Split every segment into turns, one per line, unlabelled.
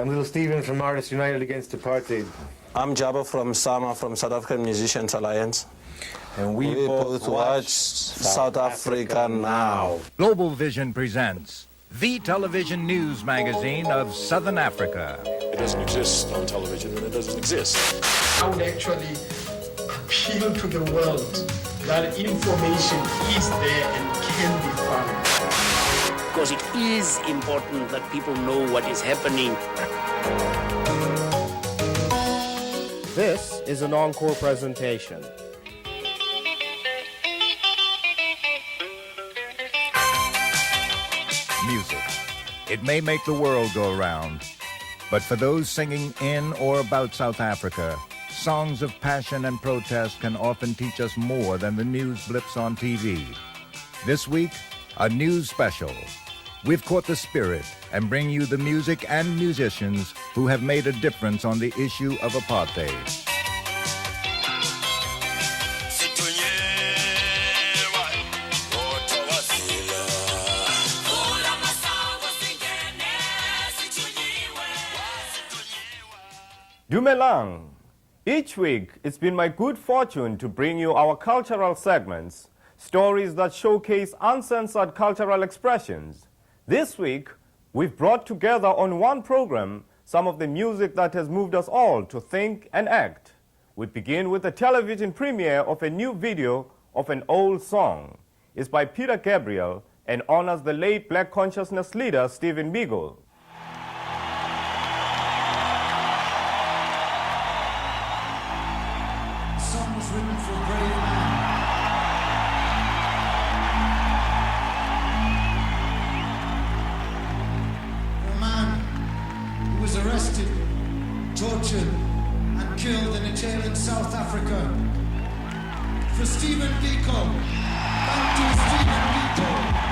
I'm Little Steven from Artists United Against Apartheid.
I'm Jabu from SAMA, from South African Musicians Alliance.
And we both watch
South Africa Now.
Global Vision presents the television news magazine of Southern Africa.
It doesn't exist on television, and it doesn't exist.
I would actually appeal to the world that information is there and can be found.
Because it is important that people know what is happening.
This is an encore presentation.
Music. It may make the world go round, but for those singing in or about South Africa, songs of passion and protest can often teach us more than the news blips on TV. This week, a news special. We've caught the spirit and bring you the music and musicians who have made a difference on the issue of apartheid.
Dumelang. Each week, it's been my good fortune to bring you our cultural segments, stories that showcase uncensored cultural expressions. This week, we've brought together on one program some of the music that has moved us all to think and act. We begin with the television premiere of a new video of an old song. It's by Peter Gabriel and honors the late Black consciousness leader Steve Biko.
Tortured and killed in a jail in South Africa. For Steve Biko. Thank you, Steve Biko.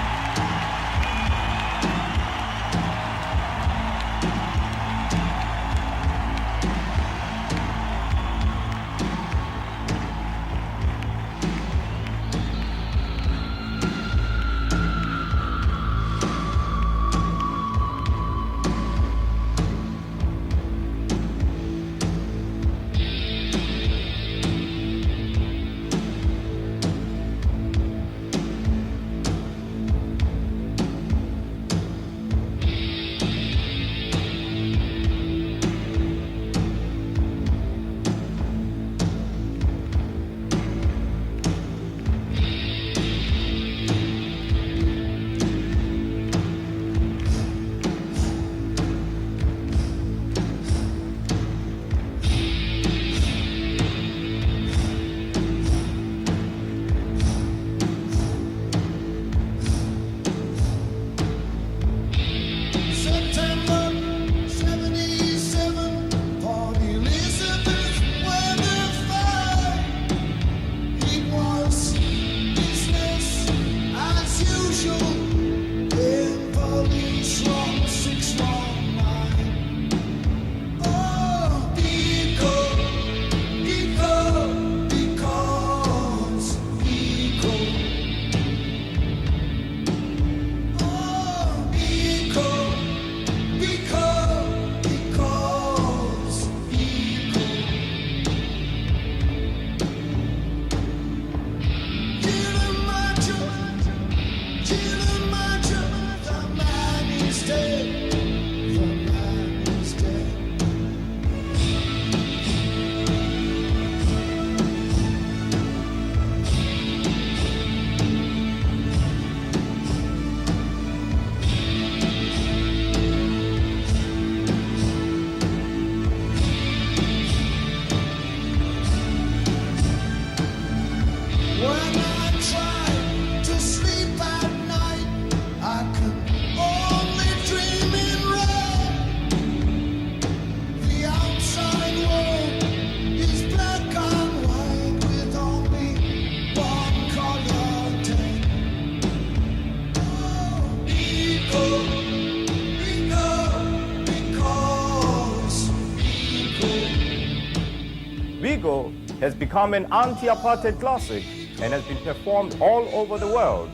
Biko has become an anti-apartheid classic and has been performed all over the world.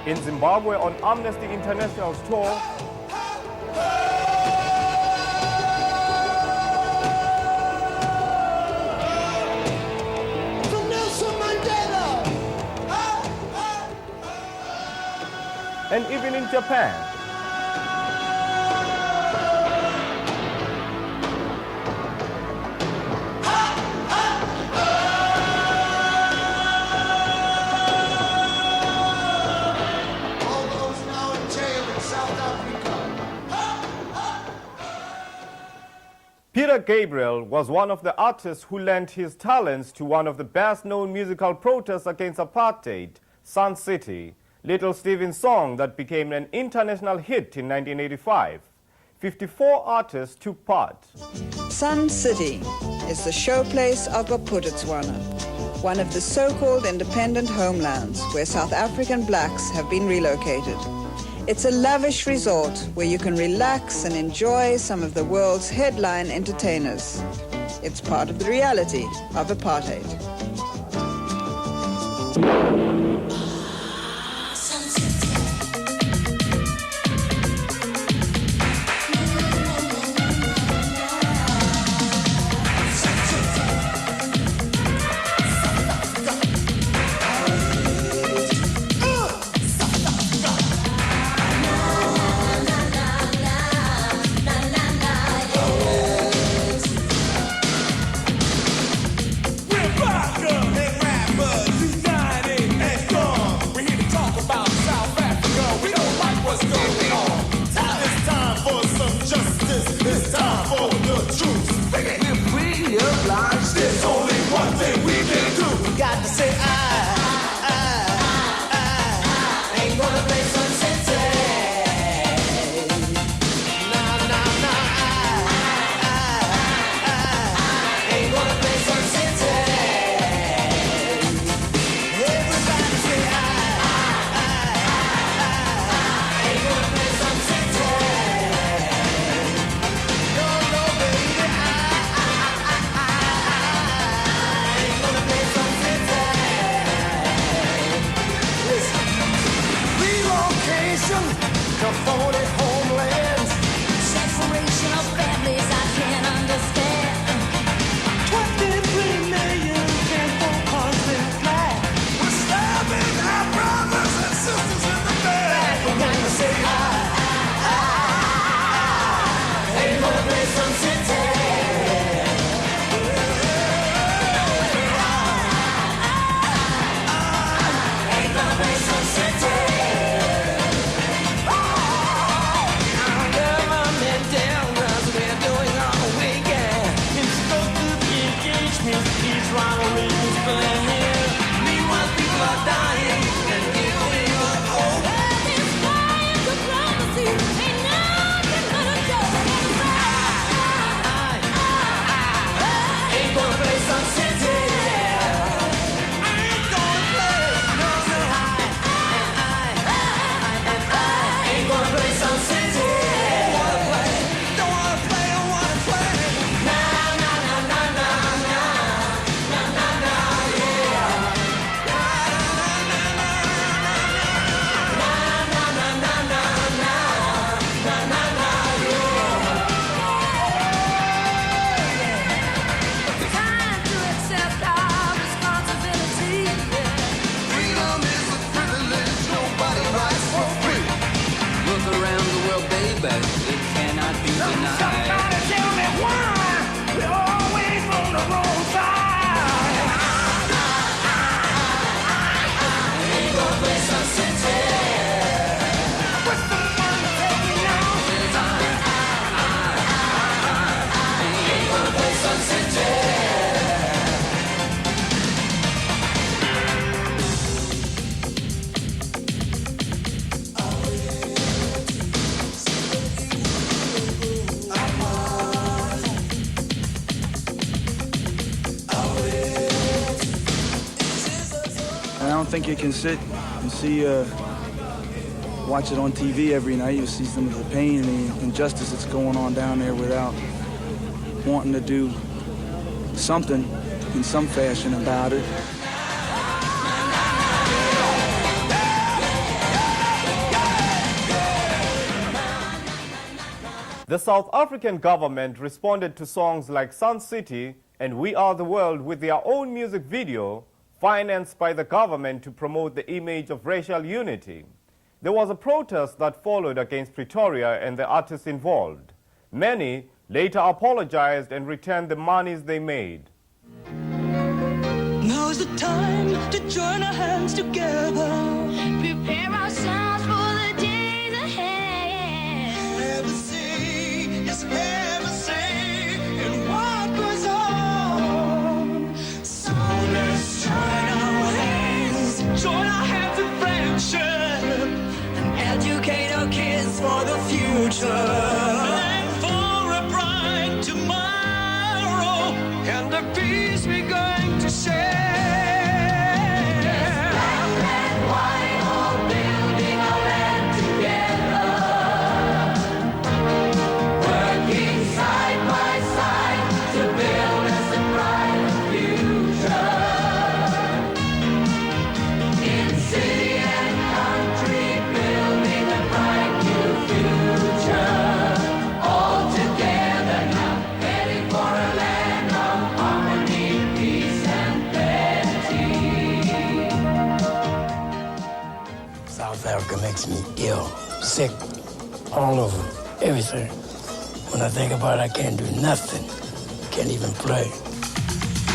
In Zimbabwe on Amnesty International's tour, even in Japan.
All those now in jail in South Africa.
Peter Gabriel was one of the artists who lent his talents to one of the best-known musical protests against apartheid, Sun City, Little Steven's song that became an international hit in 1985. 54 artists took part.
Sun City is the showplace of Botswana, one of the so-called independent homelands where South African blacks have been relocated. It's a lavish resort where you can relax and enjoy some of the world's headline entertainers. It's part of the reality of apartheid.
I don't think you can sit and see, watch it on TV every night. You see some of the pain and the injustice that's going on down there without wanting to do something in some fashion about it.
The South African government responded to songs like Sun City and We Are the World with their own music video financed by the government to promote the image of racial unity. there was a protest that followed against Pretoria and the artists involved. Many later apologized and returned the monies they made.
Now's the time to join our hands together. Prepare ourselves for the days ahead. Never say, yes, never say, and what goes on. So let's join our hands in friendship, and educate our kids for the future. And for a bright tomorrow, and a peace we're going to share.
South Africa makes me ill, sick, all over, everything. When I think about it, I can't do nothing. Can't even play.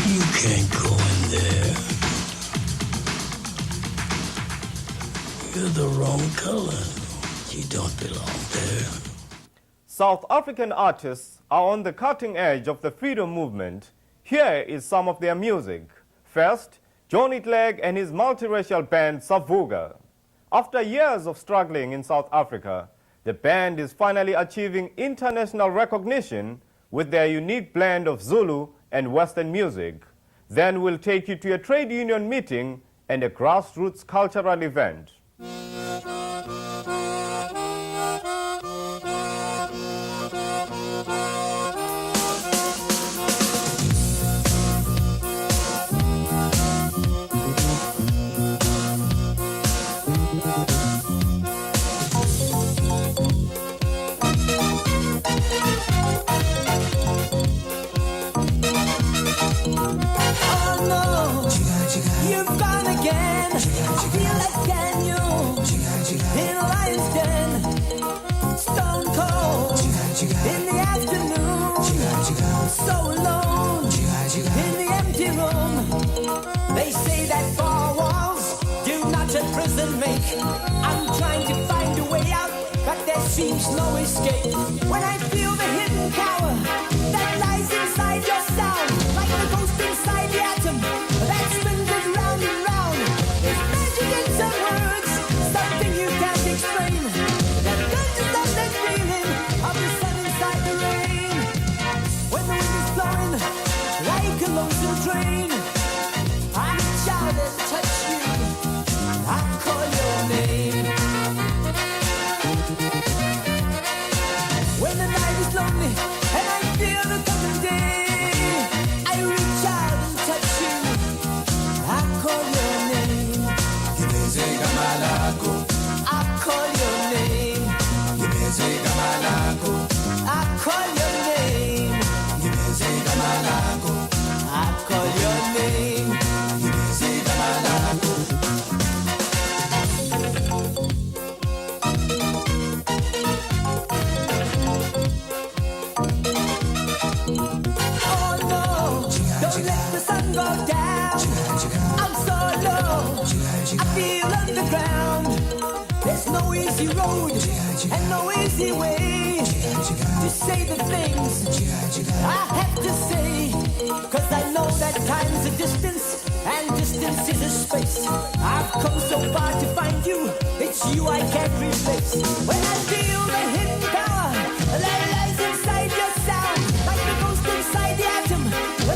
You can't go in there. You're the wrong color. You don't belong there.
South African artists are on the cutting edge of the freedom movement. Here is some of their music. First, Johnny Clegg and his multiracial band Savuka. After years of struggling in South Africa, the band is finally achieving international recognition with their unique blend of Zulu and Western music. Then we'll take you to a trade union meeting and a grassroots cultural event.
I'm trying to find a way out, but there seems no escape. When I feel the hidden power that lies inside your sound, like the ghost inside the atom that spins it round and round. There's magic in some words, something you can't explain. That touches up that feeling of the sun inside the rain. When the wind is blowing like a lonesome train, I reach out and touch you. I call your name. When the night is lonely and I feel the coming day, I reach out and touch you. I call your name. I call your name. I call your name. I call your name. No easy road and no easy way to say the things I have to say, 'cause I know that time's a distance and distance is a space. I've come so far to find you, it's you I can't replace. When I feel the hidden power that lies inside your sound, like the ghost inside the atom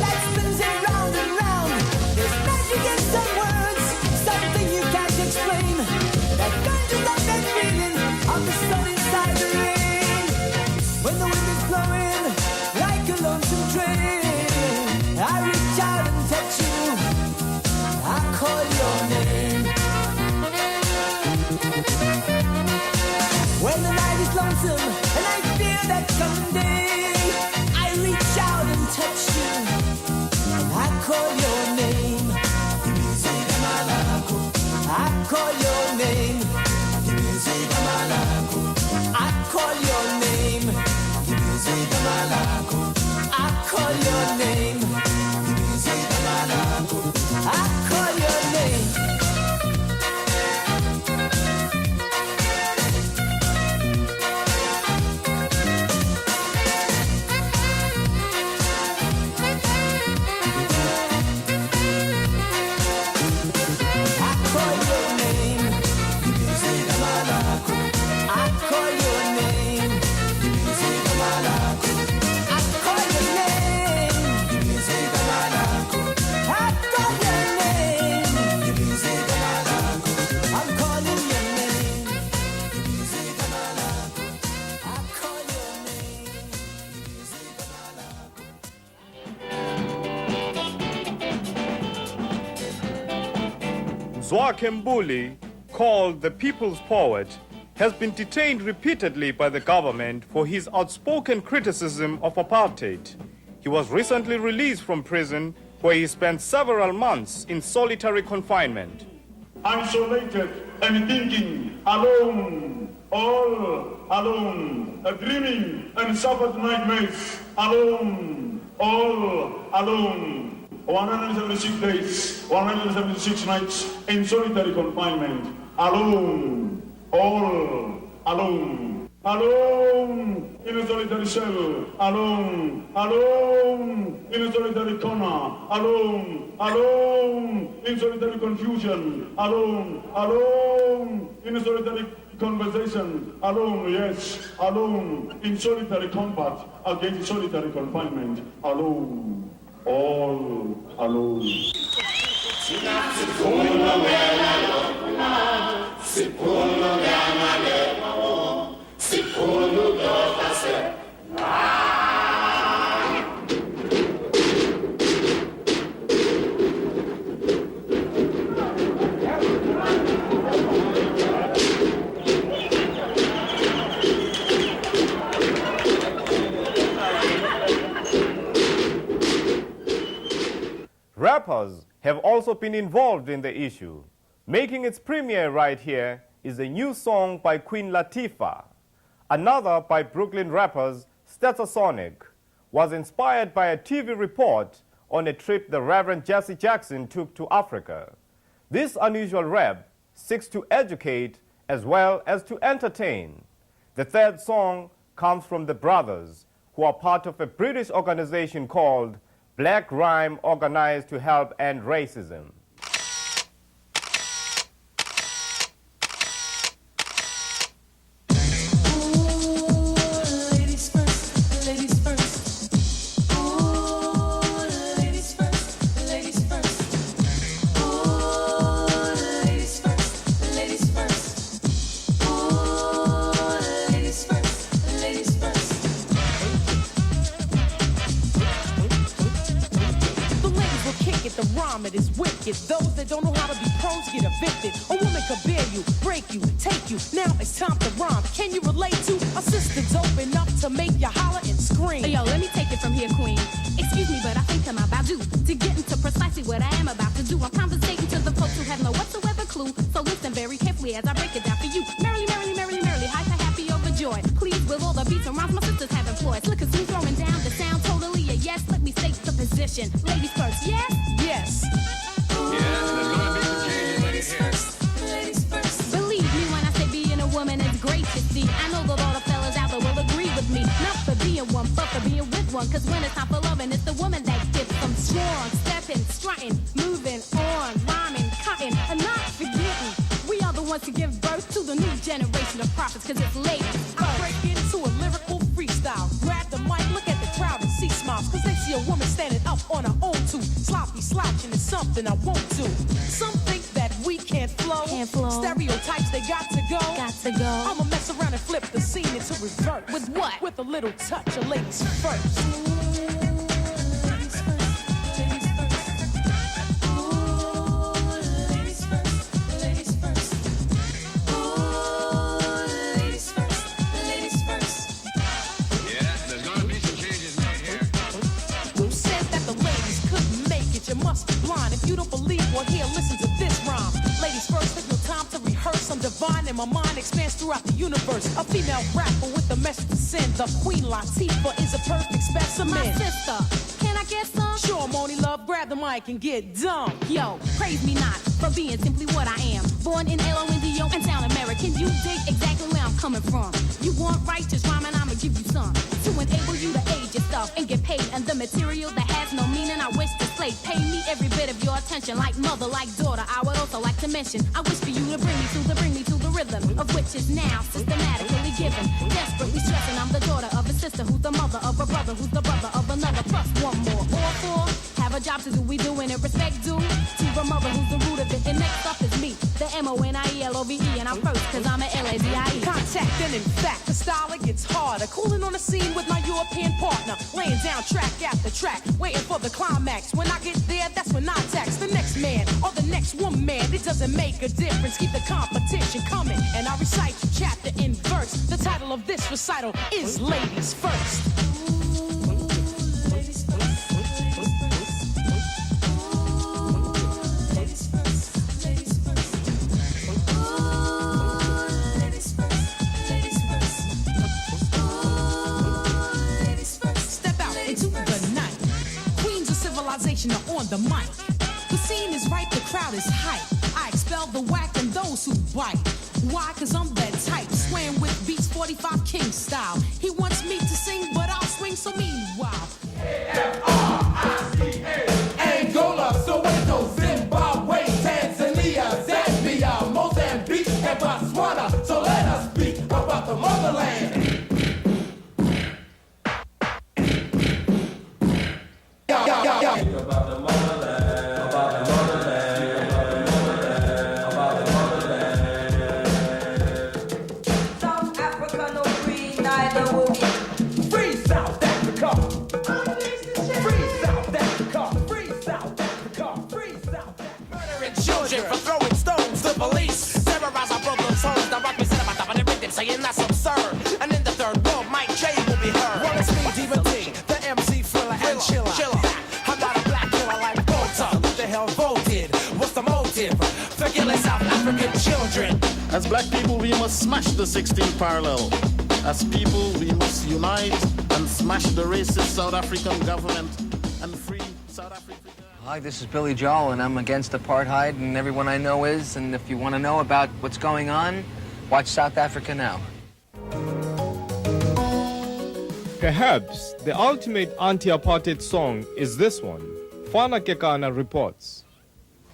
that spins it round and round. There's magic in some words, something you can't explain. That conjures up that feeling of the sun inside the rain. When the wind is blowing like a lonesome train, I reach out and touch you. I call your name. When the night is lonesome and I fear that someday, I reach out and touch you. I call your name. I call your name. call your name. I call your name.
Mzwaki Mbuli, called the People's Poet, has been detained repeatedly by the government for his outspoken criticism of apartheid. He was recently released from prison, where he spent several months in solitary confinement.
Isolated and thinking, alone, all alone, dreaming and suffered nightmares, alone, all alone. 176 days, 176 nights in solitary confinement, alone, all alone, alone in a solitary cell, alone, alone in a solitary corner, alone, alone in solitary confusion, alone, alone in a solitary conversation, alone, yes, alone in solitary combat against solitary confinement, alone. All alone.
Rappers have also been involved in the issue. Making its premiere right here is a new song by Queen Latifah. Another by Brooklyn rappers Stetsasonic was inspired by a TV report on a trip the Reverend Jesse Jackson took to Africa. This unusual rap seeks to educate as well as to entertain. The third song comes from the Brothers, who are part of a British organization called Black Rhyme, organized to help end racism.
It is wicked. Those that don't know how to be pros get evicted. A woman could bear you, break you, take you. Now it's time to rhyme. Can you relate to assistance open up to make you holler and scream?
Yo, let me take it from here, Queen. Excuse me, but I think I'm about due to get into precisely what I am about to do. I'm conversating to the folks who have no whatsoever clue. So listen very carefully as I break it down for you. Merrily, merrily, merrily, merrily, hyper, happy, overjoyed. Please, with all the beats and rhymes my sisters have employed. Look at you throwing down the sound, totally a yes. Let me state the position. Ladies first, yes?
Yes.
Ladies first. Believe me when I say being a woman is great to see. I know that all the fellas out there will agree with me. Not for being one, but for being with one. Cause when it's time for loving, it's the woman that gets them strong. Stepping, strutting, moving on, rhyming, cutting, and not forgetting. We are the ones to give birth to the new generation of prophets. Cause it's ladies first.
I break into a lyrical freestyle. Grab the mic, look at the crowd and see smiles. Cause they see a woman standing up on her own too. Sloppy slouching is something I won't do. Some think that we can't flow. Stereotypes, they got to go. I'ma mess around and flip the scene into reverse.
With what?
With a little touch of ladies first. You must be blind if you don't believe what here. Listen to this rhyme. Ladies first, take no time to rehearse. I'm divine and my mind expands throughout the universe. A female rapper with a message to send. of Queen Latifah is a perfect specimen.
My sister, can I get some?
Sure, Moni Love, grab the mic and get dumb.
Yo, praise me not for being simply what I am. Born in L.O.N.D.O. and Town American, you dig exactly where I'm coming from. You want righteous rhyme and I'ma give you some to enable you to age your stuff and get paid. And the material that has no meaning, I wish to slay. Pay me every bit of your attention, like mother, like daughter. I would also like to mention, I wish for you to bring me to the rhythm, of which is now systematically given. Desperately stressing, I'm the daughter of a sister who's the mother of a brother who's the brother of another. Plus one more, all four have a job to do. We doing it respect due to the mother who's the root of it. And next up is me, the MONIELOVE, and I'm first cause I'm a LAZIE.
Contact and in fact, the style it gets harder. Cooling on the scene with my European partner, laying down track after track, waiting for the climax. When I get there, that's when I tax the next man or the next woman. It doesn't make a difference. Keep the competition coming, and I recite chapter in verse. The title of this recital is Ladies First. Are on the mic. The scene is right, the crowd is hype. I expel the whack and those who bite. Why? Cause I'm that type, swaying with beats 45 King style. He wants me to sing, but I'll swing so meanwhile.
A.F.R.I.C.A. Angola, Soweto, Zimbabwe, Tanzania, Zambia, Mozambique, and Botswana. So let us speak about the motherland.
Saying that's absurd. And in the third world, Mike J will be heard. Well, it's me, D.V.D., the MC thriller and chiller. I'm not a black killer like Volta. Who the hell voted? What's the motive? For killing South African children.
As black people, we must smash the 16th parallel. As people, we must unite and smash the racist South African government and free South Africa.
Hi, this is Billy Joel, and I'm against apartheid, and everyone I know is. And if you want to know about what's going on, watch South Africa Now.
Perhaps the ultimate anti-apartheid song is this one. Fana Kekana reports.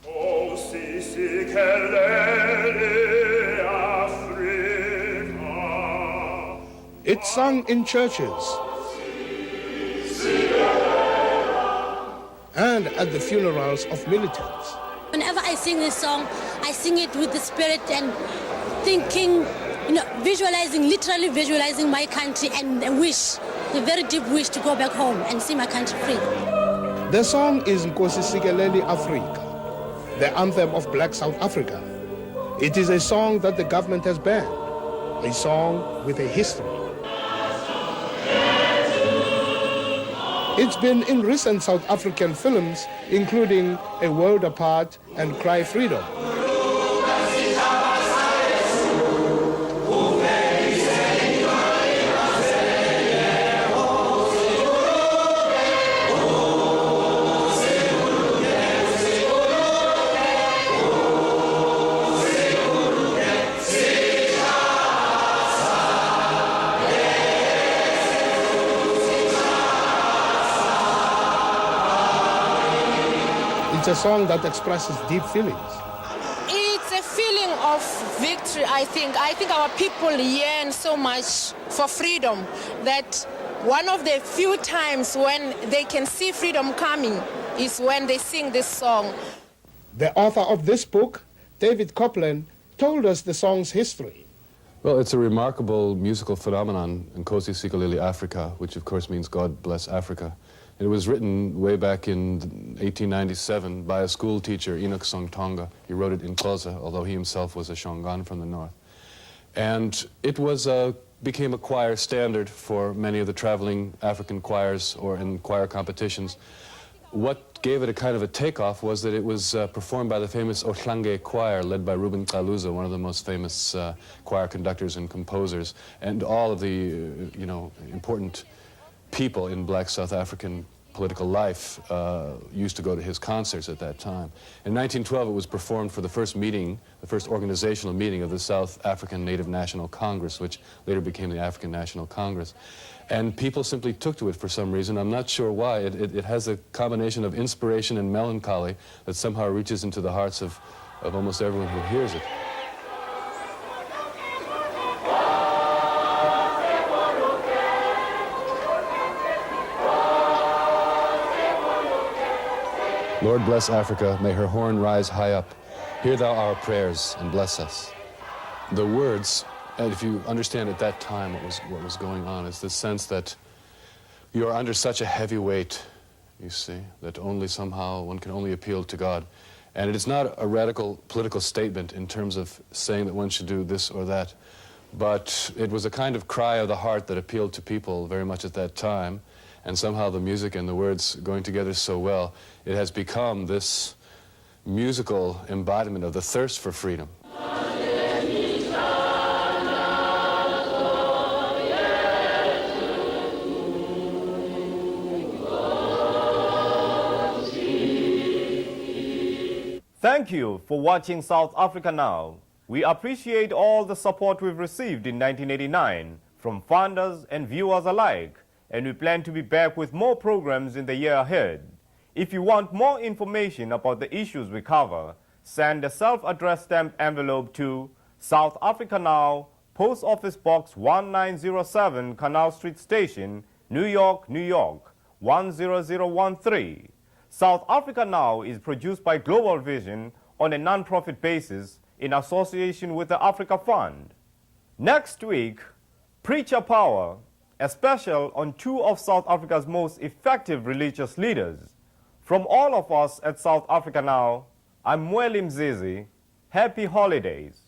NKOSI SIKELEL IAFRIKA.
It's sung in churches and at the funerals of militants.
Whenever I sing this song, I sing it with the spirit and thinking, literally visualizing my country and a wish, a very deep wish to go back home and see my country free.
The song is NKOSI SIKELEL IAFRIKA, the anthem of Black South Africa. It is a song that the government has banned, a song with a history. It's been in recent South African films, including A World Apart and Cry Freedom. It's a song that expresses deep feelings.
It's a feeling of victory, I think. I think our people yearn so much for freedom that one of the few times when they can see freedom coming is when they sing this song.
The author of this book, David Coplan, told us the song's history.
Well, it's a remarkable musical phenomenon, NKOSI SIKELEL IAFRIKA, which of course means God bless Africa. It was written way back in 1897 by a school teacher, Enoch Sontonga. He wrote it in Xhosa, although he himself was a Shongan from the north. And it was became a choir standard for many of the traveling African choirs or in choir competitions. what gave it a kind of a takeoff was that it was performed by the famous Ohlange choir, led by Ruben Kaluza, one of the most famous choir conductors and composers, and all of the, you know, important people in black South African political life used to go to his concerts at that time. In 1912, it was performed for the first meeting, the first organizational meeting of the South African Native National Congress, which later became the African National Congress. And people simply took to it for some reason. I'm not sure why. It has a combination of inspiration and melancholy that somehow reaches into the hearts of almost everyone who hears it. Lord bless Africa, may her horn rise high up. Hear thou our prayers and bless us. The words, and if you understand at that time what was going on, is the sense that you are under such a heavy weight, you see, that only somehow one can only appeal to God. And it is not a radical political statement in terms of saying that one should do this or that, but it was a kind of cry of the heart that appealed to people very much at that time. And somehow the music and the words going together so well, it has become this musical embodiment of the thirst for freedom.
Thank you for watching South Africa Now. We appreciate all the support we've received in 1989 from funders and viewers alike, and we plan to be back with more programs in the year ahead. If you want more information about the issues we cover, send a self-addressed stamped envelope to South Africa Now, Post Office Box 1907, Canal Street Station, New York, New York, 10013. South Africa Now is produced by Global Vision on a non-profit basis in association with the Africa Fund. Next week, Preacher Power, a special on two of South Africa's most effective religious leaders. From all of us at South Africa Now, I'm Mweli Mzizi. Happy holidays.